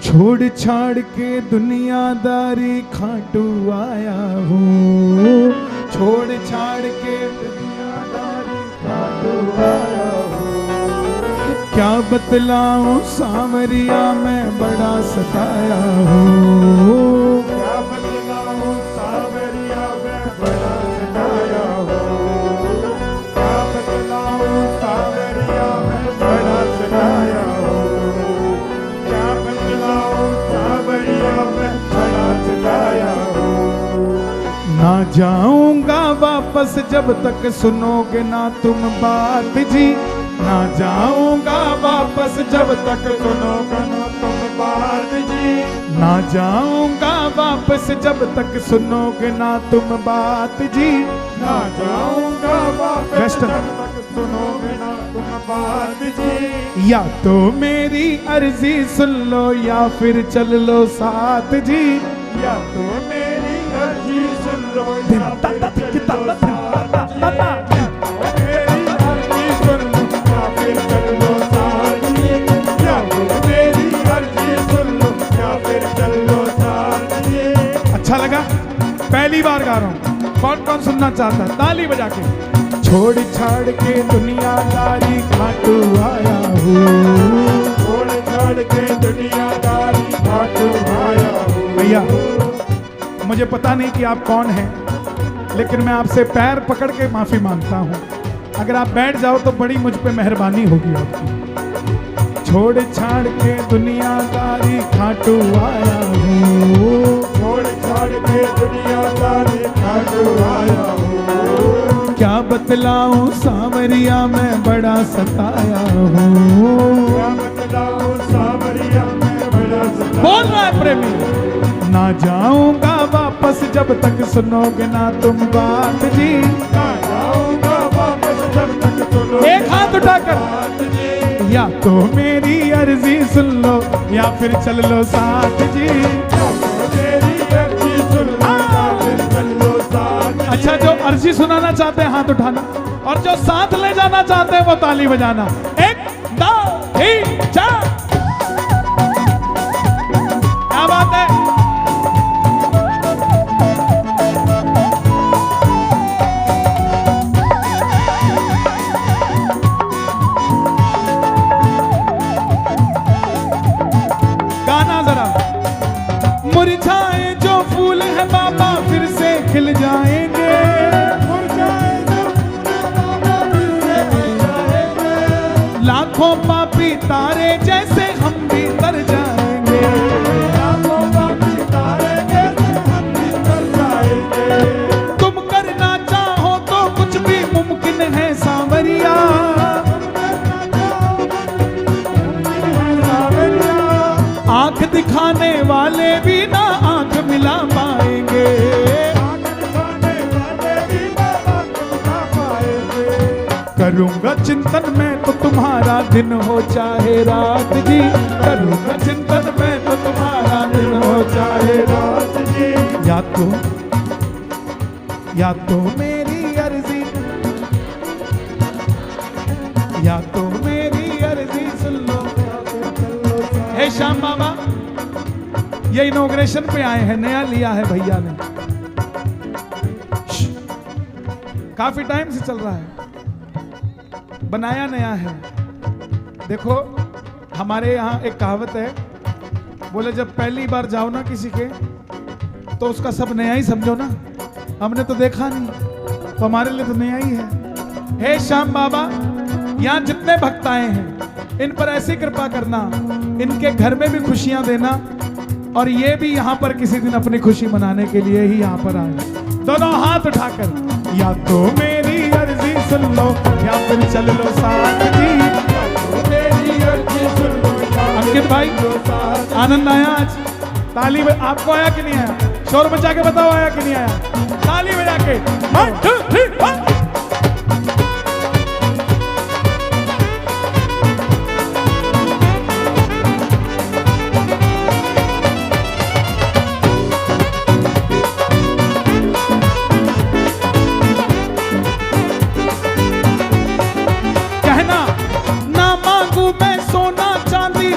छोड़ छाड़ के दुनियादारी खाटू आया हूँ, छोड़ छाड़ के दुनियादारी खाटू आया हूँ। क्या बतलाऊं सांवरिया मैं बड़ा सताया हूँ, क्या बतलाऊं सांवरिया मैं बड़ा सताया हूँ, क्या बतलाऊं सांवरिया मैं बड़ा सताया हूँ, क्या बतलाऊं सांवरिया मैं बड़ा सताया हूँ। ना जाऊंगा वापस जब तक सुनोगे ना तुम बात जी, ना जाऊंगा वापस जब तक सुनोगे ना तुम बात जी, ना जाऊंगा वापस जब तक सुनोगे ना तुम बात जी, ना जाऊंगा वापस जब तक सुनोगे ना तुम बात जी। या तो मेरी अर्जी सुन लो या फिर चल लो साथ जी, या तो मेरी अर्जी सुन लो या फिर चल लो साथ जी। अच्छा लगा? पहली बार गा रहा हूँ, कौन कौन सुनना चाहता है? ताली बजा के। छोड़ छाड़ के दुनियादारी खाटू आया हूँ, छोड़ छाड़ के दुनियादारी खाटू आया हूँ। भैया मुझे पता नहीं कि आप कौन हैं, लेकिन मैं आपसे पैर पकड़ के माफी मांगता हूँ। अगर आप बैठ जाओ तो बड़ी मुझ पे मेहरबानी होगी आपकी। छोड़ छाड़ के दुनियादारी खाटू आया हूँ, छोड़ छाड़ के दुनियादारी खाटू आया हूँ। क्या बतलाऊं सांवरिया मैं बड़ा सताया हूँ, क्या बतलाऊं सांवरिया मैं बड़ा सताया। बोल रहा है प्रेमी। ना जाऊंगा वापस जब तक सुनोगे ना तुम बात जी, ना जाऊंगा वापस जब तक सुनोगे। एक हाथ उठाकर। या तो मेरी अर्जी सुन लो या फिर चल लो साथ जी, या तो मेरी अर्जी सुन लो या फिर चल लो साथ। अच्छा, जो अर्जी सुनाना चाहते हैं हाथ उठाना, और जो साथ ले जाना चाहते हैं वो ताली बजाना। 1 2 3 4। क्या बात है? मुरझाए जो फूल है बाबा फिर से खिल जाएंगे, मुरझाए जो फूल है बाबा फिर से खिल जाएंगे। लाखों पापी तारे जैसे हम भी तर जाएंगे, लाखों पापी तारे जैसे हम भी तर जाएंगे। तुम करना चाहो तो कुछ भी मुमकिन है सांवरिया, आंख दिखाने वाले भी ना आंख मिला पाएंगे, आंख दिखाने वाले भी ना आंख मिला पाएंगे। करूंगा चिंतन में तो तुम्हारा दिन हो चाहे रात जी, करूंगा चिंतन में तो तुम्हारा दिन हो चाहे रात जी। या तो मेरी अर्जी, या तो मेरी अर्जी सुन लो। हे श्याम बाबा, ये इनॉग्रेशन पे आए हैं, नया लिया है भैया ने, काफी टाइम से चल रहा है, बनाया नया है। देखो हमारे यहाँ एक कहावत है, बोले जब पहली बार जाओ ना किसी के तो उसका सब नया ही समझो ना, हमने तो देखा नहीं तो हमारे लिए तो नया ही है। हे श्याम बाबा, यहाँ जितने भक्त आए हैं इन पर ऐसी कृपा करना, इनके घर में भी खुशियां देना, और ये भी यहाँ पर किसी दिन अपनी खुशी मनाने के लिए ही यहाँ पर आए। दोनों हाथ उठाकर, या तो मेरी अर्जी सुन लो या फिर चल लो साथ जी, या तो मेरी अर्जी सुन लो। अंकित भाई, आनंद आया आज? ताली आपको आया कि नहीं आया? शोर बजा के बताओ आया कि नहीं आया? ताली बजा के 1 2 3 1।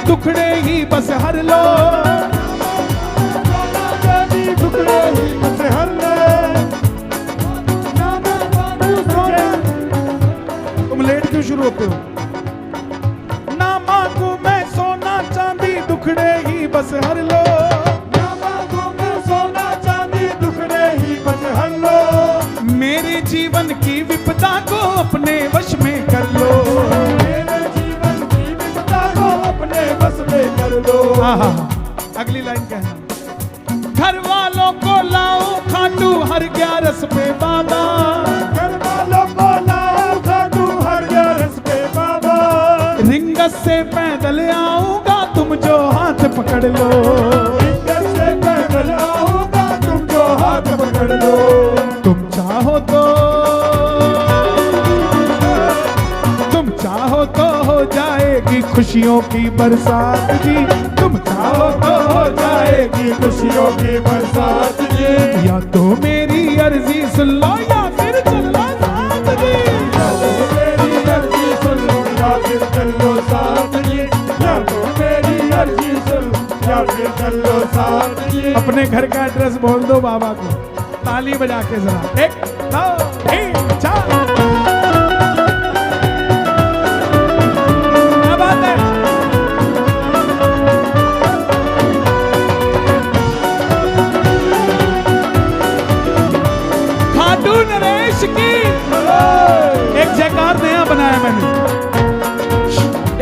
दुखड़े ही बस हर लो, सोना चांदी टुकड़े ही बस हर ले, ना मैं मांगू सोना। तुम लेट क्यों शुरू होते हो? ना मांगू मैं सोना चांदी टुकड़े ही बस हर लो, ना मांगू मैं सोना चांदी टुकड़े ही बस हर लो, मेरे जीवन की विपदा को अपने वश में कर लो। मेरे जीवन की विपदा को अपने बस में कर लो। आहा, अगली लाइन कहना, घर वालों को लाओ खाटू हर 11 पे बाबा, घर वालों को लाओ खाटू हर 11 पे बाबा, रिंगस से पैदल आऊंगा तुम जो हाथ पकड़ लो, रिंगस से पैदल आऊंगा तुम जो हाथ पकड़ लो, तुम चाहो तो हो जाएगी खुशियों की बरसात जी, तुम चाहो तो हो जाएगी खुशियों की बरसात जी, या तो मेरी अर्जी सुन लो या फिर चल लो साथ जी, या तो मेरी अर्जी सुन लो या फिर चल लो साथ जी, या तो मेरी अर्जी सुन या फिर चल लो साथ जी। अपने घर का एड्रेस बोल दो बाबा को, ताली बजा के जरा, 1 2 3 4। क्या बात है? खाटू नरेश की एक जयकार नया बनाया मैंने,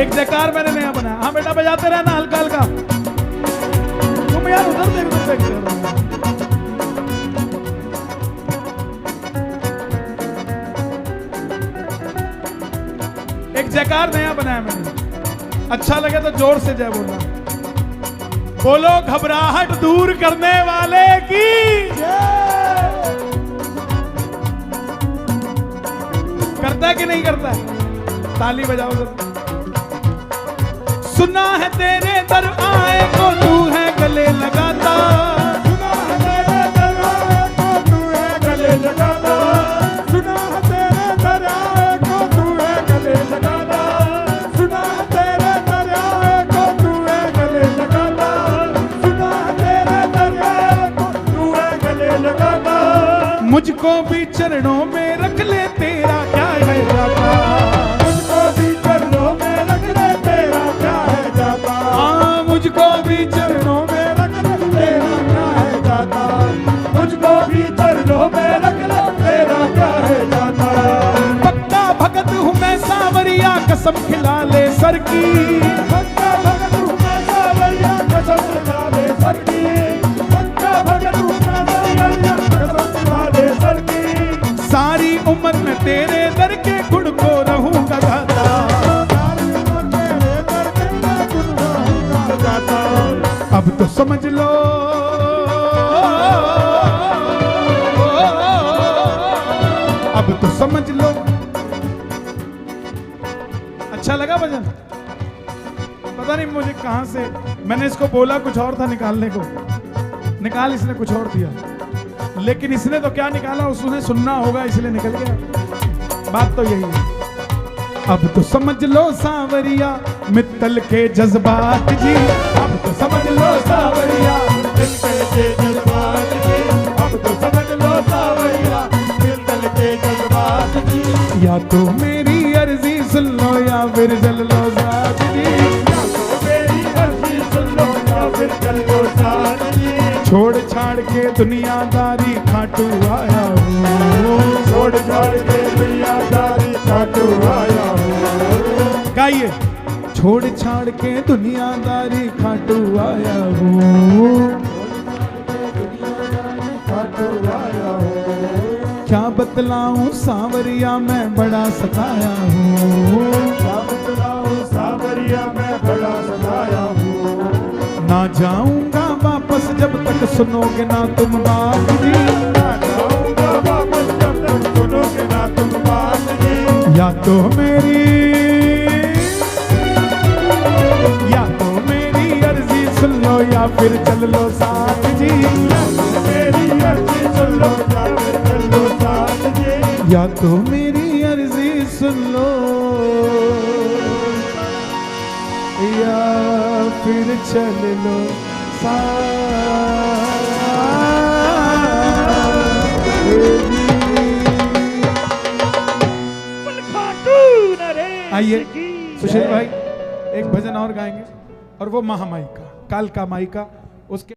एक जयकार मैंने नया बनाया। हाँ बेटा बजाते रहना हल्का हल्का, तुम यार उधर देखते रहो। एक जयकार नया बनाया मैंने, अच्छा लगे तो जोर से जय बोलना। बोलो घबराहट दूर करने वाले की, करता है कि नहीं करता है? ताली बजाओ जरा। सुना है तेरे दर आए को तू है गले लगाता, सुना है तेरे दर आए को तू है गले लगाता, सुना है तेरे दर आए को तू है गले लगाता, सुना है तेरे दर आए को तू है गले लगाता, सुना है तेरे दर आए को तू है गले लगाता, मुझको भी चरणों में रख ले तेरा क्या है जाता, मुझको भी चरणों में रख ले तेरा क्या है जाता, मुझको भी चरणों में रख ले तेरा क्या है जाता, मुझको भी चरणों में रख ले तेरा क्या है जाता, पक्का भगत हूँ मैं सावरिया कसम खिला ले सर की, पक्का भगत हूँ मैं सावरिया कसम खिला ले सर की, पक्का भगत हूँ मैं सावरिया कसम खिला ले सर की, सारी उम्र में तेरे दर के गुण को रहूंगा गाता, सारी उम्र तेरे दर के मैं गुण रहूंगा गाता, अब तो समझ लो अब तो समझ लो। अच्छा लगा भजन? पता नहीं मुझे कहां से, मैंने इसको बोला कुछ और था निकालने को, निकाल इसने कुछ और दिया, लेकिन इसने तो क्या निकाला उसने सुनना होगा इसलिए निकल गया। बात तो यही है। अब तो समझ लो सावरिया मित्तल के जज्बात जी, अब तो समझ लो सावरिया मित्तल के जज्बात जी, अब तो समझ लो सावरिया मित्तल के जज्बात जी, या तो मेरी अर्जी सुन लो या फिर चल लो साथ जी, या तो मेरी अर्जी सुन लो या फिर चल लो साथ जी, छोड़ छाड़ के दुनियादारी खाटू आया हूँ, छोड़ छाड़ के दुनियादारी खाटू आया हूँ, गाइए। छोड़ छाड़ के दुनियादारी खाटू आया हूँ, खाटू आया हूँ, क्या बतलाऊं सावरिया मैं बड़ा सताया हूँ, क्या बतलाऊं सावरिया मैं बड़ा सताया हूँ, ना जाऊंगा वापस जब तक सुनोगे ना तुम बात जी, ना जाऊंगा वापस जब तक सुनोगे ना तुम बात जी, या तो मेरी अर्जी सुन लो या फिर चल लो साथ जी, मेरी अर्जी सुन लो या फिर चल लो साथ जी, या तो मेरी अर्जी सुन लो या फिर चल लो आइए सुशील भाई एक भजन और गाएंगे और वो महामाई का कालका माई का उसके